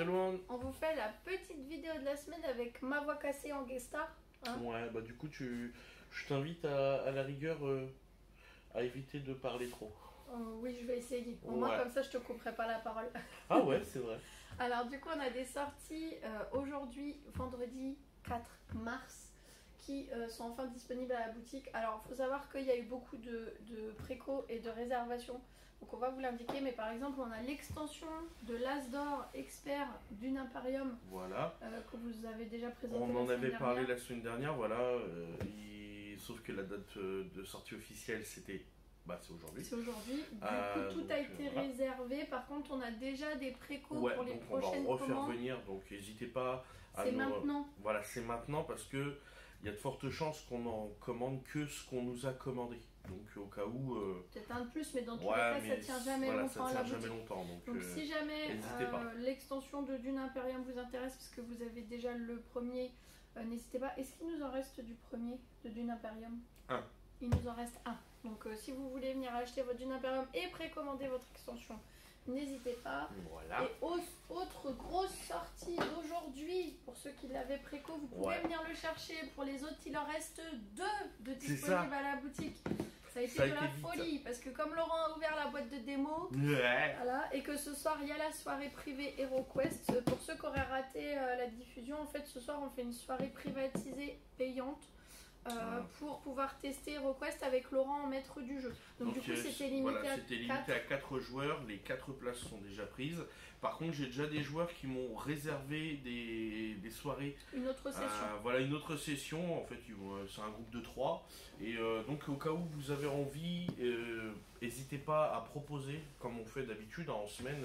tout le monde. On vous fait la petite vidéo de la semaine avec ma voix cassée en guest star. Hein. Ouais, bah du coup, je t'invite à la rigueur à éviter de parler trop. Oui, je vais essayer. Au moins, comme ça, je te couperai pas la parole. Ah ouais, c'est vrai. Alors, du coup, on a des sorties aujourd'hui, vendredi 4 mars, qui sont enfin disponibles à la boutique. Alors, il faut savoir qu'il y a eu beaucoup de préco et de réservations. Donc, on va vous l'indiquer. Mais par exemple, on a l'extension de l'As d'Or Expert d'une Imperium. Voilà. Que vous avez déjà présenté. On en avait parlé la semaine dernière, voilà. Sauf que la date de sortie officielle, c'était... Bah, c'est aujourd'hui. C'est aujourd'hui. Du coup, tout a été réservé. Par contre, on a déjà des précos pour les prochaines commandes. On va refaire venir, donc n'hésitez pas à C'est maintenant. Voilà, c'est maintenant parce que il y a de fortes chances qu'on en commande que ce qu'on nous a commandé. Donc au cas où... Peut-être un de plus, mais dans tous les cas, ça tient jamais longtemps à la boutique. Donc si jamais l'extension de Dune Imperium vous intéresse, parce que vous avez déjà le premier, n'hésitez pas. Est-ce qu'il nous en reste du premier de Dune Imperium? Un. Il nous en reste un. Donc si vous voulez venir acheter votre Dune Imperium et précommander votre extension, n'hésitez pas. Voilà. Et autre grosse sortie d'aujourd'hui, pour ceux qui l'avaient préco, vous pouvez venir le chercher. Pour les autres, il en reste 2 de disponibles à la boutique. Ça a été de la folie, parce que comme Laurent a ouvert la boîte de démo, voilà, et que ce soir il y a la soirée privée HeroQuest. Pour ceux qui auraient raté la diffusion, en fait ce soir on fait une soirée privatisée payante. Pour pouvoir tester HeroQuest avec Laurent en maître du jeu. Donc du coup c'était limité à 4 joueurs, les 4 places sont déjà prises. Par contre j'ai déjà des joueurs qui m'ont réservé des soirées. Une autre session. Voilà, une autre session, en fait c'est un groupe de 3. Et donc au cas où vous avez envie, n'hésitez pas à proposer, comme on fait d'habitude en semaine.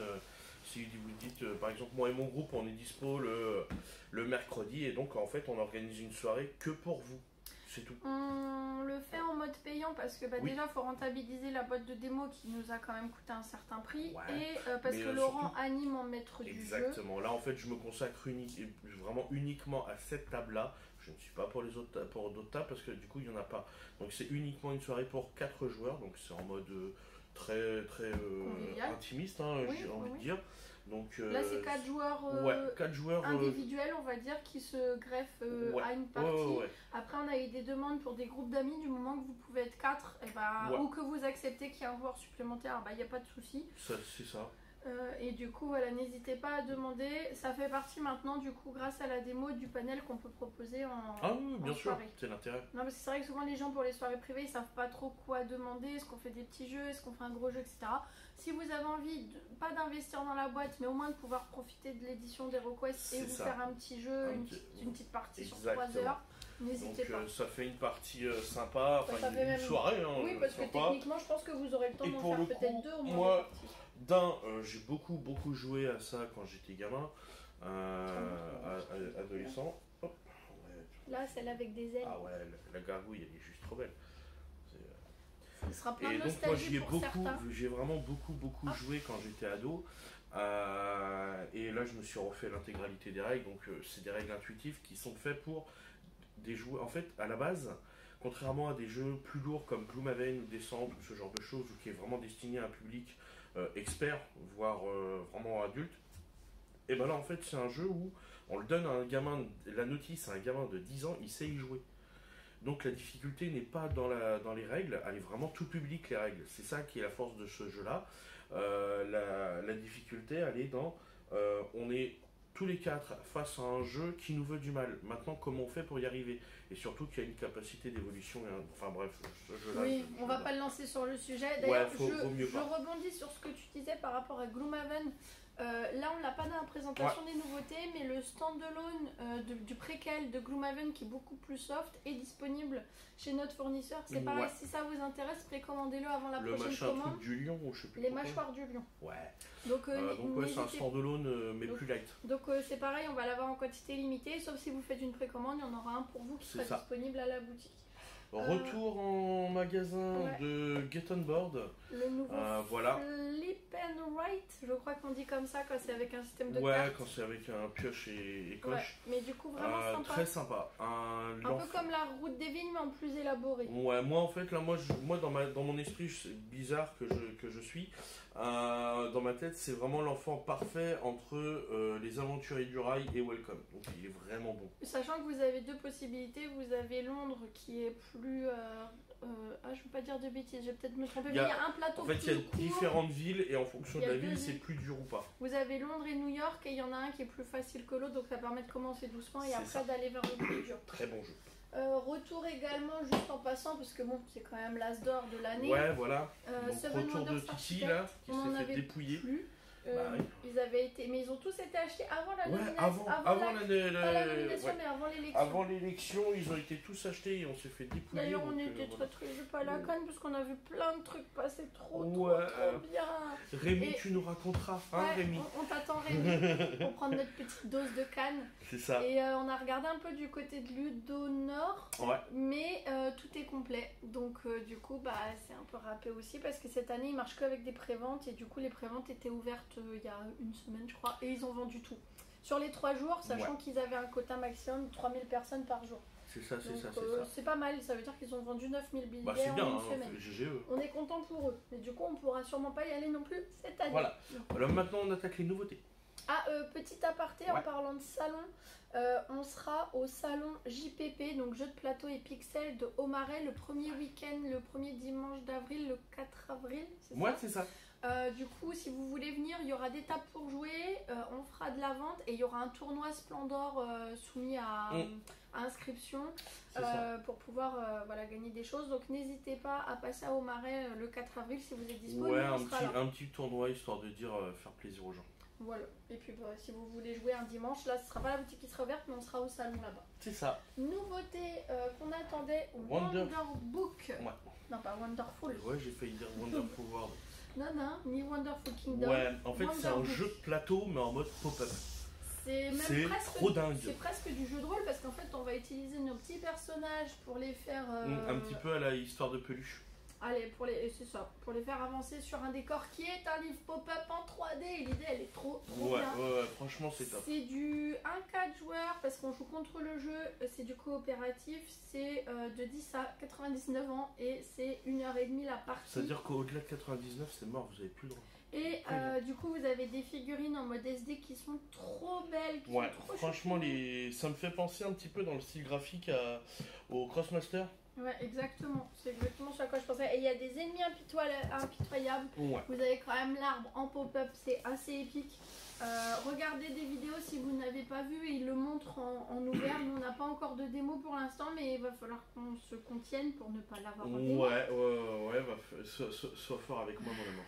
Si vous dites, par exemple, moi et mon groupe on est dispo le mercredi, et donc en fait on organise une soirée que pour vous. Tout. On le fait en mode payant parce que déjà il faut rentabiliser la boîte de démo qui nous a quand même coûté un certain prix, et parce que Laurent anime en maître du jeu. Exactement, là en fait je me consacre vraiment uniquement à cette table là. Je ne suis pas pour d'autres tables parce que du coup il n'y en a pas. Donc c'est uniquement une soirée pour 4 joueurs, donc c'est en mode très intimiste, hein, j'ai envie de dire. Donc, là c'est 4 joueurs, individuels, on va dire, qui se greffent à une partie. Après on a eu des demandes pour des groupes d'amis. Du moment que vous pouvez être 4, ou que vous acceptez qu'il y ait un joueur supplémentaire, il n'y a pas de souci. C'est ça. Et du coup voilà, n'hésitez pas à demander. Ça fait partie maintenant du coup, grâce à la démo, du panel qu'on peut proposer en bien sûr, soirée. C'est l'intérêt. Non, parce que c'est vrai que souvent les gens pour les soirées privées ils savent pas trop quoi demander. Est-ce qu'on fait des petits jeux, est-ce qu'on fait un gros jeu, etc. Si vous avez envie pas d'investir dans la boîte, mais au moins de pouvoir profiter de l'édition d'HeroQuest et vous faire un petit jeu, une petite partie sur 3 heures, n'hésitez pas. Ça fait une partie sympa, une soirée. Oui, parce que techniquement je pense que vous aurez le temps d'en faire peut-être 2 au moins. J'ai beaucoup joué à ça quand j'étais gamin, adolescent. Hop, là, celle avec des ailes. Ah ouais, la gargouille, elle est juste trop belle. Ça sera plein de nostalgie pour certains. J'ai vraiment beaucoup joué quand j'étais ado. Et là, je me suis refait l'intégralité des règles. Donc, c'est des règles intuitives qui sont faites pour des joueurs. En fait, à la base, contrairement à des jeux plus lourds comme Gloomhaven ou Descent, ou ce genre de choses, qui est vraiment destiné à un public expert, voire vraiment adulte, et ben là en fait c'est un jeu où on le donne à un gamin, la notice à un gamin de 10 ans, il sait y jouer. Donc la difficulté n'est pas dans les règles, elle est vraiment tout public, les règles. C'est ça qui est la force de ce jeu-là. La difficulté, elle est dans... on est tous les 4 face à un jeu qui nous veut du mal. Maintenant, comment on fait pour y arriver? Et surtout qu'il y a une capacité d'évolution. Enfin bref, ce jeu-là... Oui, on va pas le lancer sur le sujet. D'ailleurs, je rebondis sur ce que tu disais par rapport à Gloomhaven. Là, on l'a pas dans la présentation des nouveautés, mais le standalone du préquel de Gloomhaven, qui est beaucoup plus soft, est disponible chez notre fournisseur. C'est pareil, si ça vous intéresse, précommandez-le avant la prochaine commande. Truc du lion, je sais plus. Les mâchoires du lion. Ouais. Donc c'est un standalone, mais plus light. Donc c'est pareil, on va l'avoir en quantité limitée, sauf si vous faites une précommande, il y en aura un pour vous qui sera disponible à la boutique. Retour en magasin de Get On Board. Le nouveau voilà. Flip and Write, je crois qu'on dit comme ça quand c'est avec un système de cartes. Ouais, quand c'est avec un pioche et coche. Ouais, mais du coup vraiment sympa. Très sympa. Un peu comme la route des vignes mais en plus élaboré. Ouais, moi en fait là, moi dans mon esprit, c'est bizarre que je suis. Dans ma tête, c'est vraiment l'enfant parfait entre les aventuriers du rail et Welcome. Donc il est vraiment bon. Sachant que vous avez deux possibilités, vous avez Londres qui est plus... je veux pas dire de bêtises, je vais peut-être me tromper, mais il y a un plateau en fait, plus il y a différentes villes et en fonction de la ville, c'est villes. plus dur ou pas. Vous avez Londres et New York et il y en a un qui est plus facile que l'autre, donc ça permet de commencer doucement et après d'aller vers le plus dur. Très bon jeu. Retour également, juste en passant, parce que bon, c'est quand même l'as d'or de l'année. Ouais, voilà. Seven retour de Titi, là, qui s'est fait dépouiller. Plus. Oui. Ils avaient été, mais ils ont tous été achetés avant la nomination. Avant la nomination, mais avant l'élection. Avant l'élection, ils ont été tous achetés et on s'est fait dépouiller. D'ailleurs, on était très triste pas à la canne parce qu'on a vu plein de trucs passer trop bien. Rémi, tu nous raconteras, hein, Rémi. On t'attend, Rémi, pour prendre notre petite dose de canne. C'est ça. Et on a regardé un peu du côté de Ludo Nord, mais tout est complet. Donc, du coup, c'est un peu râpé aussi parce que cette année, ils marchent qu'avec des préventes et du coup, les préventes étaient ouvertes il y a une semaine, je crois, et ils ont vendu tout. Sur les 3 jours, sachant qu'ils avaient un quota maximum de 3000 personnes par jour. C'est ça, c'est ça. C'est pas mal, ça veut dire qu'ils ont vendu 9000 billets c'est bien, en une semaine. GGE. On est content pour eux, mais du coup, on pourra sûrement pas y aller non plus cette année. Voilà. Alors maintenant, on attaque les nouveautés. Petit aparté, en parlant de salon, on sera au salon JPP, donc jeux de plateau et pixels de Aumarais, le premier week-end, le premier dimanche d'avril, le 4 avril, c'est ça ? Ouais, c'est ça. Du coup, si vous voulez venir, il y aura des tables pour jouer, on fera de la vente et il y aura un tournoi Splendor soumis à inscription pour pouvoir gagner des choses. Donc n'hésitez pas à passer à Aumarais le 4 avril si vous êtes disponible. Ouais, un petit tournoi histoire de dire faire plaisir aux gens. Voilà, et puis si vous voulez jouer un dimanche, là ce sera pas la boutique qui sera ouverte, mais on sera au salon là-bas. C'est ça. Nouveauté qu'on attendait, Wonderbook. Ouais. Non, pas Wonderful. Ouais, j'ai failli dire Wonderful World. Non, ni Wonderful Kingdom. Ouais, en fait c'est un jeu de plateau mais en mode pop-up. C'est presque trop dingue. C'est presque du jeu de rôle parce qu'en fait on va utiliser nos petits personnages pour les faire... un petit peu à la histoire de peluche. Allez, c'est ça, pour les faire avancer sur un décor qui est un livre pop-up en 3D et l'idée elle est trop bien. Ouais, franchement c'est top. C'est du 1-4 joueurs parce qu'on joue contre le jeu, c'est du coopératif, c'est de 10 à 99 ans et c'est 1h30 la partie. C'est-à-dire qu'au-delà de 99 c'est mort, vous avez plus le droit. Et du coup vous avez des figurines en mode SD qui sont trop belles, qui sont trop franchement ça me fait penser un petit peu dans le style graphique au Crossmaster. Ouais, exactement. C'est exactement ce à quoi je pensais. Et il y a des ennemis impitoyables. Ouais. Vous avez quand même l'arbre en pop-up, c'est assez épique. Regardez des vidéos si vous n'avez pas vu. Il le montre en ouvert. Nous, on n'a pas encore de démo pour l'instant, mais il va falloir qu'on se contienne pour ne pas l'avoir en démo. Sois fort avec moi, mon amour.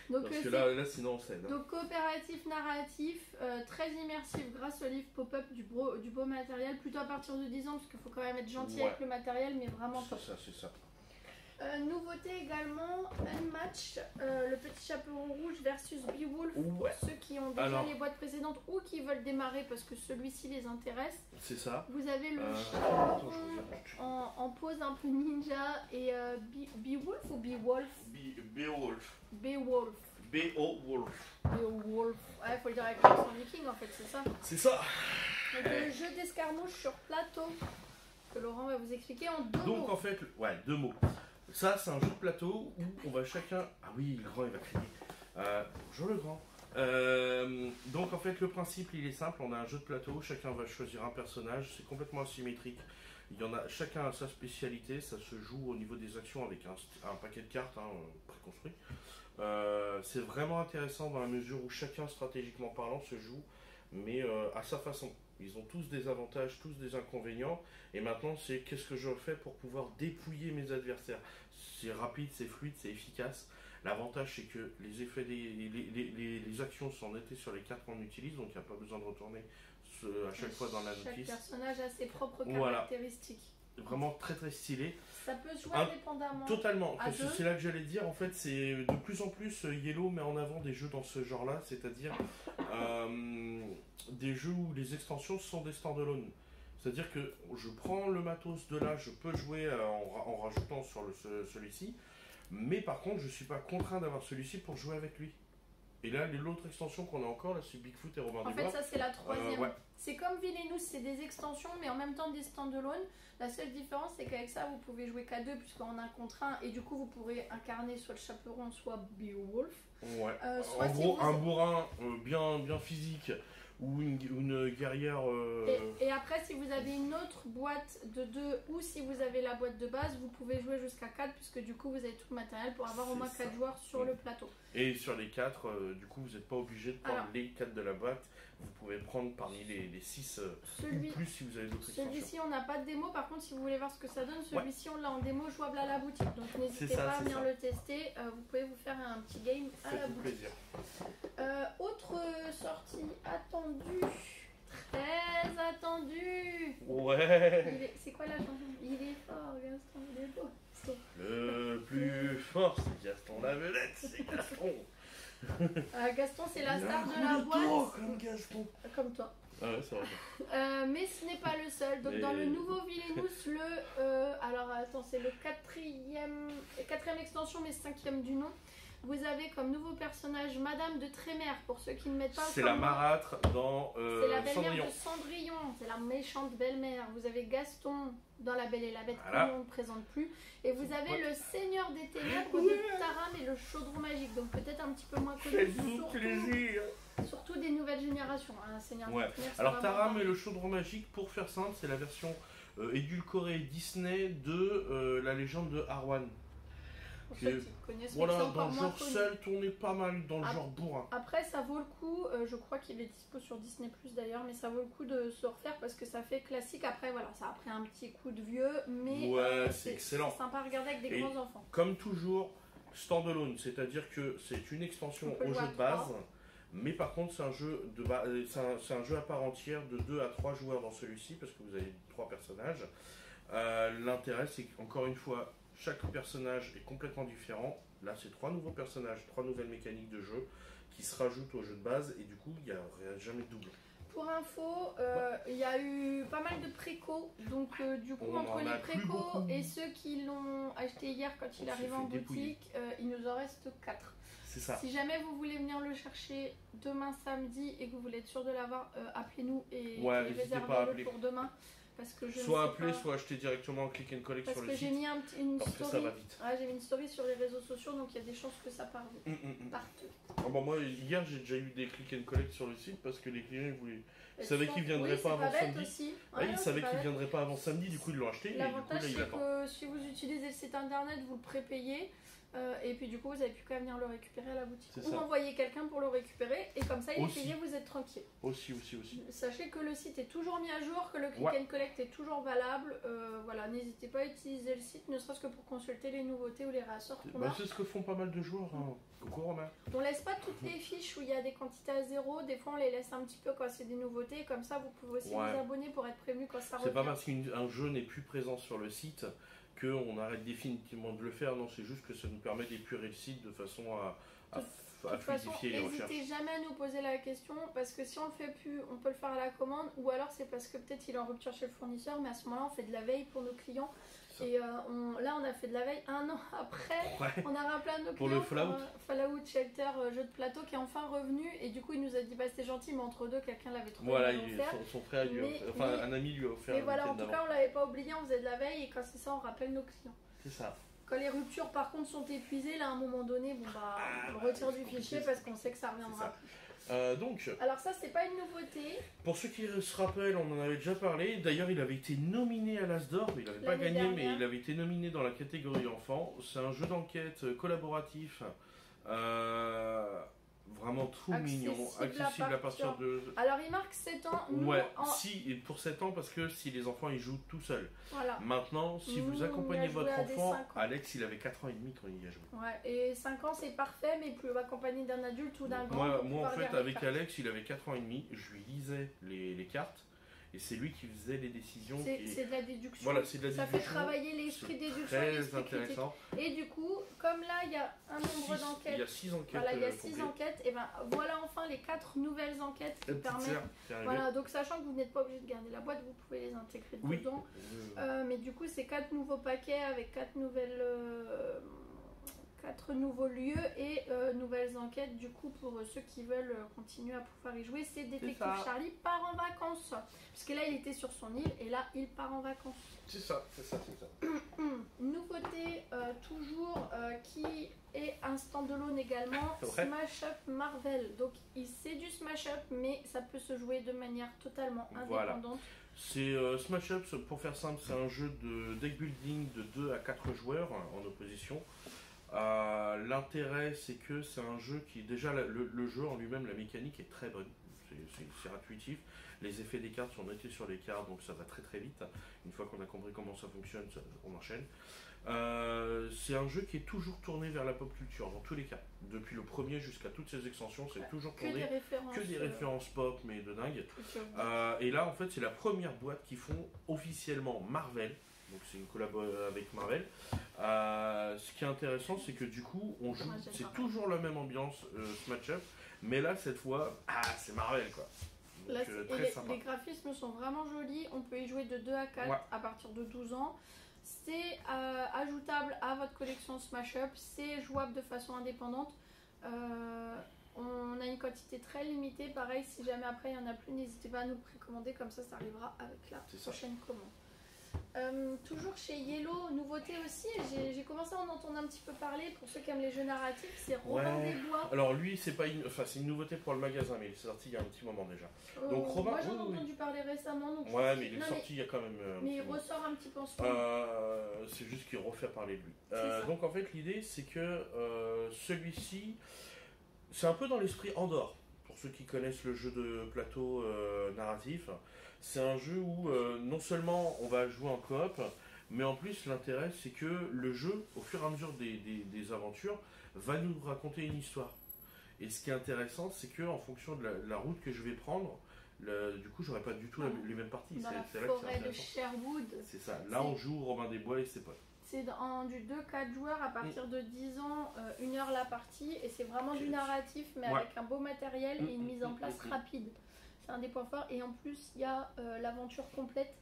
Donc, parce que là sinon on cède. Donc coopératif, narratif, très immersif grâce au livre pop-up du beau matériel, plutôt à partir de 10 ans parce qu'il faut quand même être gentil avec le matériel, mais vraiment top. C'est ça. Nouveauté également, Unmatch, le petit chaperon rouge versus Beowulf, pour ceux qui ont déjà les boîtes précédentes ou qui veulent démarrer parce que celui-ci les intéresse. C'est ça. Vous avez le chaperon en pose un peu ninja et Beowulf ou Beowulf? Beowulf. Beowulf. Beowulf. Beowulf. Ouais, faut le dire avec l'accent viking en fait, c'est ça. C'est ça. Donc le jeu d'escarmouche sur plateau que Laurent va vous expliquer en 2 mots. Donc en fait, 2 mots. Ça, c'est un jeu de plateau où on va chacun... Ah oui, le grand, il va crier. Bonjour le grand. Donc en fait, le principe, il est simple. On a un jeu de plateau, chacun va choisir un personnage. C'est complètement asymétrique. Chacun a sa spécialité. Ça se joue au niveau des actions avec un paquet de cartes préconstruit. C'est vraiment intéressant dans la mesure où chacun, stratégiquement parlant, se joue, mais à sa façon. Ils ont tous des avantages, tous des inconvénients. Et maintenant, c'est qu'est-ce que je fais pour pouvoir dépouiller mes adversaires. C'est rapide, c'est fluide, c'est efficace. L'avantage, c'est que les effets, les actions sont notées sur les cartes qu'on utilise. Donc, il n'y a pas besoin de retourner à chaque fois dans la notice. Chaque personnage a ses propres caractéristiques. Vraiment très très stylé. Ça peut se jouer indépendamment. Totalement. C'est là que j'allais dire. En fait, c'est de plus en plus Yellow met en avant des jeux dans ce genre-là, c'est-à-dire des jeux où les extensions sont des stand-alone. C'est-à-dire que je prends le matos de là, je peux jouer en rajoutant sur celui-ci, mais par contre, je ne suis pas contraint d'avoir celui-ci pour jouer avec lui. Et là, l'autre extension qu'on a encore, là, c'est Bigfoot et Robin des Bois. En fait, ça, c'est la troisième. Ouais. C'est comme Villainous, c'est des extensions, mais en même temps des stand-alone. La seule différence, c'est qu'avec ça, vous pouvez jouer qu'à 2, puisqu'on a un contre 1, et du coup, vous pourrez incarner soit le chaperon, soit Beowulf. Ouais. En gros, un bourrin bien physique, ou une guerrière... Et après, si vous avez une autre boîte de 2, ou si vous avez la boîte de base, vous pouvez jouer jusqu'à 4, puisque du coup, vous avez tout le matériel pour avoir au moins 4 joueurs sur le plateau. Et sur les 4, du coup, vous n'êtes pas obligé de prendre les 4 de la boîte. Vous pouvez prendre parmi les 6 ou plus si vous avez d'autres extensions. Celui-ci, on n'a pas de démo. Par contre, si vous voulez voir ce que ça donne, celui-ci, on l'a en démo jouable à la boutique. Donc, n'hésitez pas à venir le tester. Vous pouvez vous faire un petit game à la boutique. Plaisir. Autre sortie attendue. Très attendue. Ouais. C'est quoi la chanson? Il est fort, Gaston. Il est beau. Le plus fort, c'est Gaston la vedette. C'est Gaston. Gaston, c'est la star de la boîte. Comme Gaston. Comme toi. Ah ouais, c'est vrai. Mais ce n'est pas le seul. Donc, dans le nouveau Villainous, alors attends, c'est le quatrième extension, mais 5e du nom. Vous avez comme nouveau personnage Madame de Trémère, pour ceux qui ne mettent pas. C'est la marâtre dans c'est la belle-mère de Cendrillon, c'est la méchante belle-mère. Vous avez Gaston dans La Belle et la Bête, qu'on ne présente plus. Et vous avez le Seigneur des Ténèbres de Taram et le Chaudron Magique. Donc peut-être un petit peu moins connu. Surtout des nouvelles générations. Hein, Seigneur des Ténèbres, alors Taram et le Chaudron Magique, pour faire simple, c'est la version édulcorée Disney de la légende de Arwan. Pour ceux qui connaissent, voilà, dans le genre seul, tourné pas mal dans le genre bourrin. Après, ça vaut le coup, je crois qu'il est dispo sur Disney Plus d'ailleurs, mais ça vaut le coup de se refaire parce que ça fait classique. Après, voilà, ça a pris un petit coup de vieux, mais c'est excellent. C'est sympa à regarder avec des grands enfants. Comme toujours, standalone, c'est-à-dire que c'est une extension au jeu de base, mais par contre, c'est un jeu à part entière de 2 à 3 joueurs dans celui-ci parce que vous avez 3 personnages. L'intérêt, c'est qu'encore une fois, chaque personnage est complètement différent. Là, c'est 3 nouveaux personnages, 3 nouvelles mécaniques de jeu qui se rajoutent au jeu de base et du coup, il n'y a jamais de double. Pour info, il y a eu pas mal de préco, donc du coup, entre les préco et ceux qui l'ont acheté hier quand il arrive en boutique, il nous en reste 4. C'est ça. Si jamais vous voulez venir le chercher demain samedi et que vous voulez être sûr de l'avoir, appelez-nous et réservez-le pour demain. Parce que soit appeler, soit acheter directement en click and collect sur le site. Parce que j'ai mis une story. Ça va vite. J'ai mis une story sur les réseaux sociaux, donc il y a des chances que ça parte partout. Moi, hier, j'ai déjà eu des click and collect sur le site parce que les clients ils savaient qu'ils ne viendraient pas avant samedi. Ils savaient qu'ils ne viendraient pas avant samedi, du coup ils l'ont acheté. L'avantage, c'est que si vous utilisez le site internet, vous le prépayez. Et puis du coup, vous n'avez plus qu'à venir le récupérer à la boutique. Ou envoyer quelqu'un pour le récupérer. Et comme ça, il est payé, vous êtes tranquille. Aussi. Sachez que le site est toujours mis à jour, que le click and collect est toujours valable. Voilà, n'hésitez pas à utiliser le site, ne serait-ce que pour consulter les nouveautés ou les réassorts. C'est ce que font pas mal de joueurs. Coucou Romain. On laisse pas toutes les fiches où il y a des quantités à 0. Des fois, on les laisse un petit peu quand c'est des nouveautés. Comme ça, vous pouvez aussi vous abonner pour être prévenu quand ça revient. C'est pas parce qu'un jeu n'est plus présent sur le site qu'on arrête définitivement de le faire, non, c'est juste que ça nous permet d'épurer le site de façon à fluidifier les recherches. N'hésitez jamais à nous poser la question, parce que si on le fait plus, on peut le faire à la commande, ou alors c'est parce que peut-être il est en rupture chez le fournisseur, mais à ce moment-là, on fait de la veille pour nos clients. Et là, on a fait de la veille 1 an après. On a rappelé à nos clients pour le Fallout Shelter, jeu de plateau, qui est enfin revenu. Et du coup, il nous a dit c'était gentil, mais entre deux, quelqu'un l'avait trouvé. Voilà, son frère lui a offert, un ami lui a offert. Mais voilà, en tout cas, on l'avait pas oublié, on faisait de la veille. Et quand c'est ça, on rappelle nos clients. C'est ça. Quand les ruptures, par contre, sont épuisées, là, à un moment donné, on le retire du fichier parce qu'on sait que ça reviendra plus. Alors ça, c'est pas une nouveauté. Pour ceux qui se rappellent, on en avait déjà parlé. D'ailleurs, il avait été nominé à l'As d'Or. Il n'avait pas gagné, mais il avait été nominé dans la catégorie enfant. C'est un jeu d'enquête collaboratif. Vraiment trop mignon, accessible à partir de... Alors il marque 7 ans. Et pour 7 ans parce que si les enfants ils jouent tout seuls. Voilà. Maintenant, si vous accompagnez votre enfant, Alex il avait 4 ans et demi quand il y a joué. Ouais, et 5 ans c'est parfait, mais plus accompagné d'un adulte ou d'un grand. Moi en fait avec Alex il avait 4 ans et demi, je lui lisais les cartes et c'est lui qui faisait les décisions. C'est de la déduction. Voilà, c'est de la ça déduction. fait travailler l'esprit de déduction. Très intéressant. Et du coup, comme là il y a un nombre d'enquêtes. Il y a 6 enquêtes. Voilà, il y a 6 enquêtes. Et ben voilà enfin les 4 nouvelles enquêtes qui permettent. Voilà, donc sachant que vous n'êtes pas obligé de garder la boîte, vous pouvez les intégrer dedans. Mais du coup, c'est 4 nouveaux paquets avec 4 nouveaux lieux et nouvelles enquêtes. Du coup, pour ceux qui veulent continuer à pouvoir y jouer, c'est Détective Charlie part en vacances. Parce que là, il était sur son île et là, il part en vacances. C'est ça. Nouveauté toujours qui est un standalone également, Smash Up Marvel. Donc, c'est du Smash Up, mais ça peut se jouer de manière totalement indépendante. C'est Smash Up, pour faire simple, c'est un jeu de deck building de 2 à 4 joueurs en opposition. L'intérêt, c'est que c'est un jeu qui, déjà, le jeu en lui-même, la mécanique est très bonne. C'est intuitif. Les effets des cartes sont notés sur les cartes, donc ça va très très vite. Une fois qu'on a compris comment ça fonctionne, on enchaîne. C'est un jeu qui est toujours tourné vers la pop culture, dans tous les cas. Depuis le premier jusqu'à toutes ces extensions, c'est toujours tourné que des références pop, mais de dingue. Et là, en fait, c'est la première boîte qui font officiellement Marvel. Donc c'est une collab avec Marvel. Ce qui est intéressant, c'est que du coup, on joue, c'est toujours la même ambiance Smash Up, mais là, cette fois, c'est Marvel quoi. Donc, là, les graphismes sont vraiment jolis, on peut y jouer de 2 à 4 à partir de 12 ans. C'est ajoutable à votre collection Smash Up, c'est jouable de façon indépendante. On a une quantité très limitée, pareil, si jamais après il n'y en a plus, n'hésitez pas à nous précommander, comme ça arrivera avec la prochaine commande. Toujours chez Yellow, nouveauté aussi, j'ai commencé à en entendre un petit peu parler pour ceux qui aiment les jeux narratifs, c'est Robin des Bois. Alors lui, c'est une nouveauté pour le magasin, mais il est sorti il y a un petit moment déjà. Donc Robin, moi j'en ai entendu parler récemment. Donc mais il est sorti il y a quand même. Mais il ressort un petit peu en ce moment. C'est juste qu'il refait parler de lui. Donc en fait, l'idée c'est que celui-ci, c'est un peu dans l'esprit Andorre. Pour ceux qui connaissent le jeu de plateau narratif, c'est un jeu où non seulement on va jouer en coop, mais en plus l'intérêt c'est que le jeu, au fur et à mesure des aventures, va nous raconter une histoire. Et ce qui est intéressant, c'est que en fonction de la route que je vais prendre, du coup j'aurai pas du tout les mêmes parties. Dans la forêt de Sherwood. C'est ça, là on joue Robin des Bois et ses potes. C'est du 2-4 joueurs à partir de 10 ans, 1 heure la partie, et c'est vraiment du narratif, mais avec un beau matériel et une mise en place rapide. C'est un des points forts, et en plus il y a l'aventure complète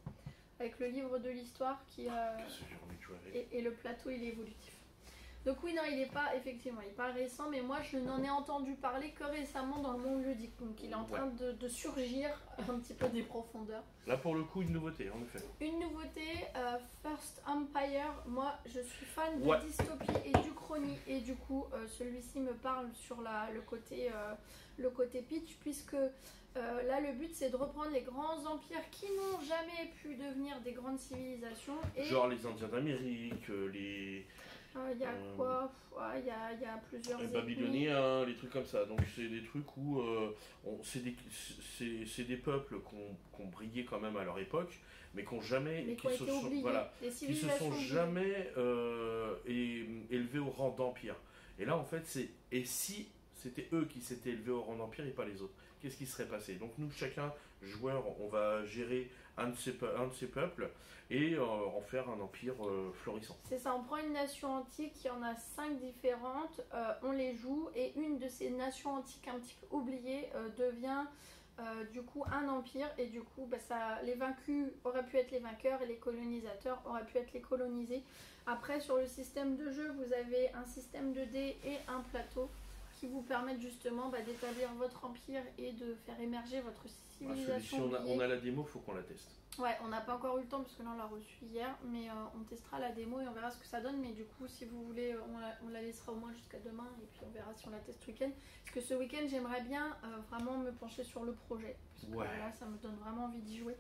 avec le livre de l'histoire qui et le plateau il est évolutif. Donc oui, non, il est pas récent, mais moi je n'en ai entendu parler que récemment dans le monde ludique, donc il est en train de surgir un petit peu des profondeurs. Là pour le coup, une nouveauté en effet. Une nouveauté, First Empire, moi je suis fan de dystopie et d'Uchronie, et du coup celui-ci me parle sur le côté pitch, puisque là le but c'est de reprendre les grands empires qui n'ont jamais pu devenir des grandes civilisations. Genre les Indiens d'Amérique, les... Il y a quoi? Il y a plusieurs les Babyloniens, les trucs comme ça. Donc c'est des trucs où c'est des peuples qui ont brillé quand même à leur époque, mais qui se sont jamais élevés au rang d'empire. Et là en fait et si c'était eux qui s'étaient élevés au rang d'empire et pas les autres, qu'est-ce qui serait passé? Donc nous, chacun joueur, on va gérer un de ces peuples et en faire un empire florissant. C'est ça, on prend une nation antique, il y en a 5 différentes, on les joue, et une de ces nations antiques un petit peu oubliées devient du coup un empire, et du coup les vaincus auraient pu être les vainqueurs et les colonisateurs auraient pu être les colonisés. Après, sur le système de jeu, vous avez un système de dés et un plateau qui vous permettent justement d'établir votre empire et de faire émerger votre civilisation. On a la démo, il faut qu'on la teste. Ouais, on n'a pas encore eu le temps parce que là on l'a reçu hier, mais on testera la démo et on verra ce que ça donne. Mais du coup, si vous voulez, on la laissera au moins jusqu'à demain, et puis on verra si on la teste ce week-end. Parce que ce week-end, j'aimerais bien vraiment me pencher sur le projet, parce que là ça me donne vraiment envie d'y jouer.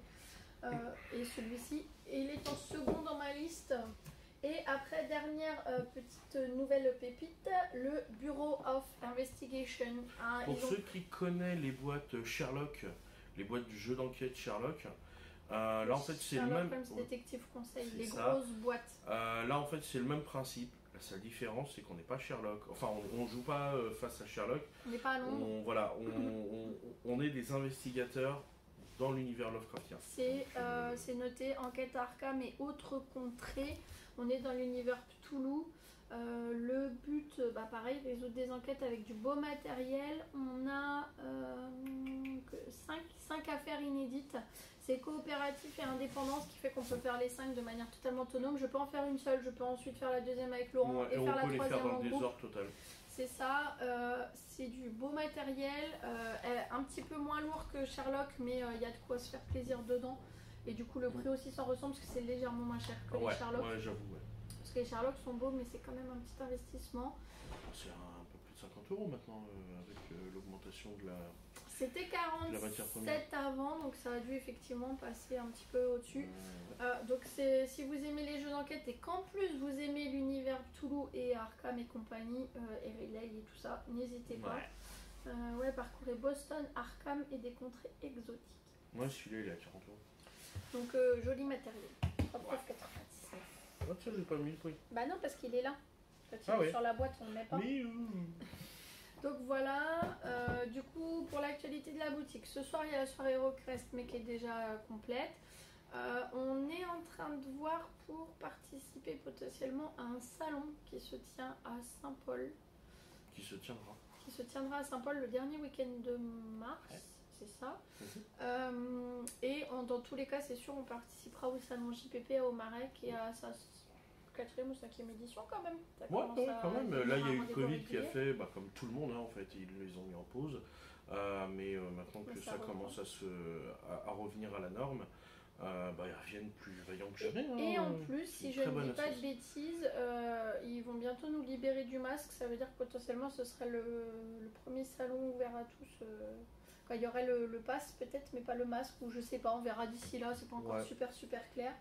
Et celui-ci, il est en second dans ma liste. Et après, dernière petite nouvelle pépite, le Bureau of Investigation. Pour ceux qui connaissent les boîtes Sherlock, les boîtes du jeu d'enquête Sherlock, là en fait c'est le même. Détective Conseil, les grosses boîtes. Là en fait c'est le même principe. La seule différence c'est qu'on n'est pas Sherlock. Enfin, on joue pas face à Sherlock. On n'est pas à Londres. On est des investigateurs dans l'univers Lovecraftien. C'est noté enquête à Arkham et autres contrées. On est dans l'univers Cthulhu. Le but, pareil, résoudre des enquêtes avec du beau matériel. On a 5 affaires inédites. C'est coopératif et indépendant, ce qui fait qu'on peut faire les 5 de manière totalement autonome. Je peux en faire une seule, je peux ensuite faire la deuxième avec Laurent et faire la troisième en groupe. Total. C'est ça, c'est du beau matériel, un petit peu moins lourd que Sherlock, mais il y a de quoi se faire plaisir dedans. Et du coup, le prix aussi s'en ressent parce que c'est légèrement moins cher que les Sherlock. Ouais, j'avoue, ouais. Parce que les Sherlock sont beaux, mais c'est quand même un petit investissement. C'est un peu plus de 50 € maintenant, avec l'augmentation de la. C'était 47 avant, donc ça a dû effectivement passer un petit peu au-dessus. Donc si vous aimez les jeux d'enquête et qu'en plus vous aimez l'univers Cthulhu et Arkham et compagnie, et Riley et tout ça, n'hésitez pas. Parcourez Boston, Arkham et des contrées exotiques. Moi celui-là il est à 40 €. Donc joli matériel. 39,97. Ah tiens, j'ai pas mis le prix. Bah non, parce qu'il est là. Quand il est sur la boîte, on ne le met pas. Oui. Donc voilà, du coup pour l'actualité de la boutique, ce soir il y a la soirée Eurocrest mais qui est déjà complète. On est en train de voir pour participer potentiellement à un salon qui se tient à Saint-Paul. Qui se tiendra. Qui se tiendra à Saint-Paul le dernier week-end de mars, c'est ça. Et dans tous les cas c'est sûr on participera au salon JPP à Aumarais qui est à sa 4e ou 5e édition quand même. Quand même. Là, il y a eu le Covid qui a fait, comme tout le monde, en fait, ils les ont mis en pause. Mais maintenant que ça commence à revenir à la norme, ils reviennent plus vaillants que jamais. Et en plus, si je ne dis pas de bêtises, ils vont bientôt nous libérer du masque. Ça veut dire que potentiellement, ce serait le premier salon ouvert à tous. Quand il y aurait le pass peut-être, mais pas le masque, ou je sais pas, on verra d'ici là, c'est pas encore super clair.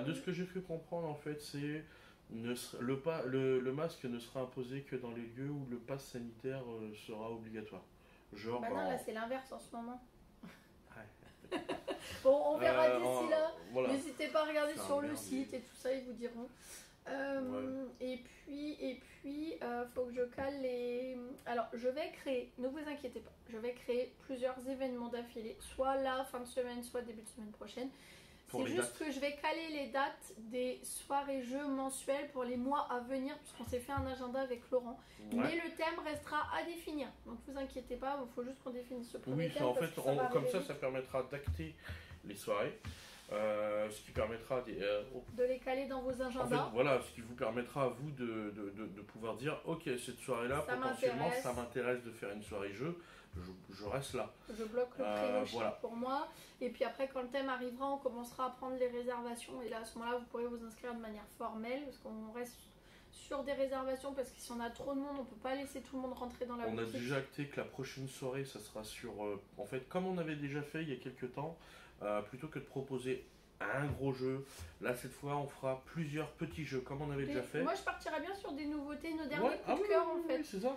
De ce que j'ai pu comprendre, en fait, c'est le masque ne sera imposé que dans les lieux où le pass sanitaire sera obligatoire. Genre. Non, là c'est l'inverse en ce moment. Bon, on verra d'ici là. Voilà. N'hésitez pas à regarder sur le site et tout ça, ils vous diront. Et puis, faut que je cale les. Alors, je vais créer, ne vous inquiétez pas, je vais créer plusieurs événements d'affilée, soit là, fin de semaine, soit début de semaine prochaine. C'est juste que je vais caler les dates des soirées jeux mensuelles pour les mois à venir, puisqu'on s'est fait un agenda avec Laurent. Mais le thème restera à définir. Donc vous inquiétez pas, il faut juste qu'on définisse ce premier thème. En fait, comme ça permettra d'acter les soirées. Ce qui permettra de les caler dans vos agendas. En fait, voilà, ce qui vous permettra à vous de pouvoir dire ok, cette soirée-là, potentiellement, ça m'intéresse de faire une soirée jeu. Je reste là. Je bloque le créneau pour moi. Et puis après, quand le thème arrivera, on commencera à prendre les réservations. Et là, à ce moment-là, vous pourrez vous inscrire de manière formelle. Parce qu'on reste sur des réservations. Parce que si on a trop de monde, on ne peut pas laisser tout le monde rentrer dans la boutique. On a déjà acté que la prochaine soirée, ça sera sur... en fait, comme on avait déjà fait il y a quelques temps, plutôt que de proposer un gros jeu, là, cette fois, on fera plusieurs petits jeux, comme on avait déjà fait. Moi, je partirais bien sur des nouveautés, nos derniers coups de cœur, en fait. C'est ça.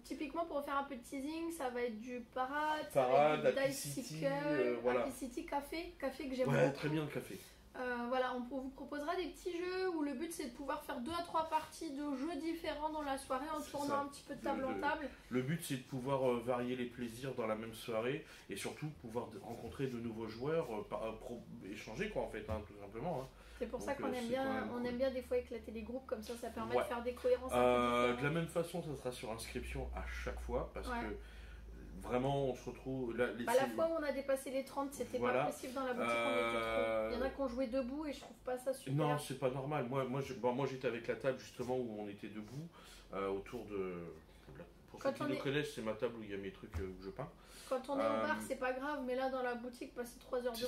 Typiquement pour faire un peu de teasing, ça va être du Parade, Happy City, Happy City Café que j'aime beaucoup. Très bien le café. On vous proposera des petits jeux où le but c'est de pouvoir faire 2 à 3 parties de jeux différents dans la soirée en tournant un petit peu de table en table. Le but c'est de pouvoir varier les plaisirs dans la même soirée et surtout pouvoir rencontrer de nouveaux joueurs, échanger en fait, tout simplement. C'est pour ça qu'on aime bien des fois éclater les groupes, comme ça permet de faire des cohérences un peu différentes. De la même façon, ça sera sur inscription à chaque fois parce que vraiment on se retrouve. La fois où on a dépassé les 30, c'était pas possible dans la boutique, on était trop. Il y en a qui ont joué debout et je trouve pas ça super. Non, c'est pas normal. Moi j'étais avec la table justement où on était debout autour de. Pour ceux qui le connaissent, c'est ma table où il y a mes trucs où je peins. Quand on est au bar, c'est pas grave, mais là dans la boutique, passer 3 heures debout,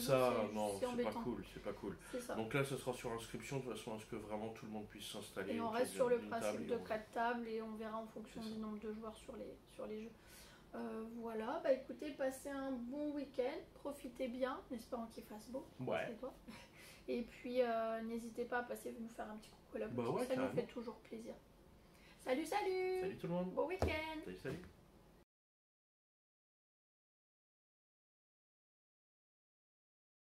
c'est embêtant. C'est pas cool. Ça. Donc là, ça sera sur inscription de façon à ce que vraiment tout le monde puisse s'installer. Et on reste sur le principe de 4 tables et on verra en fonction du nombre de joueurs sur les jeux. Voilà, écoutez, passez un bon week-end, profitez bien, en espérant qu'il fasse beau. Toi. Et puis n'hésitez pas à passer nous faire un petit coucou à la boutique, ça nous fait toujours plaisir. Salut! Salut tout le monde! Bon week-end! Salut!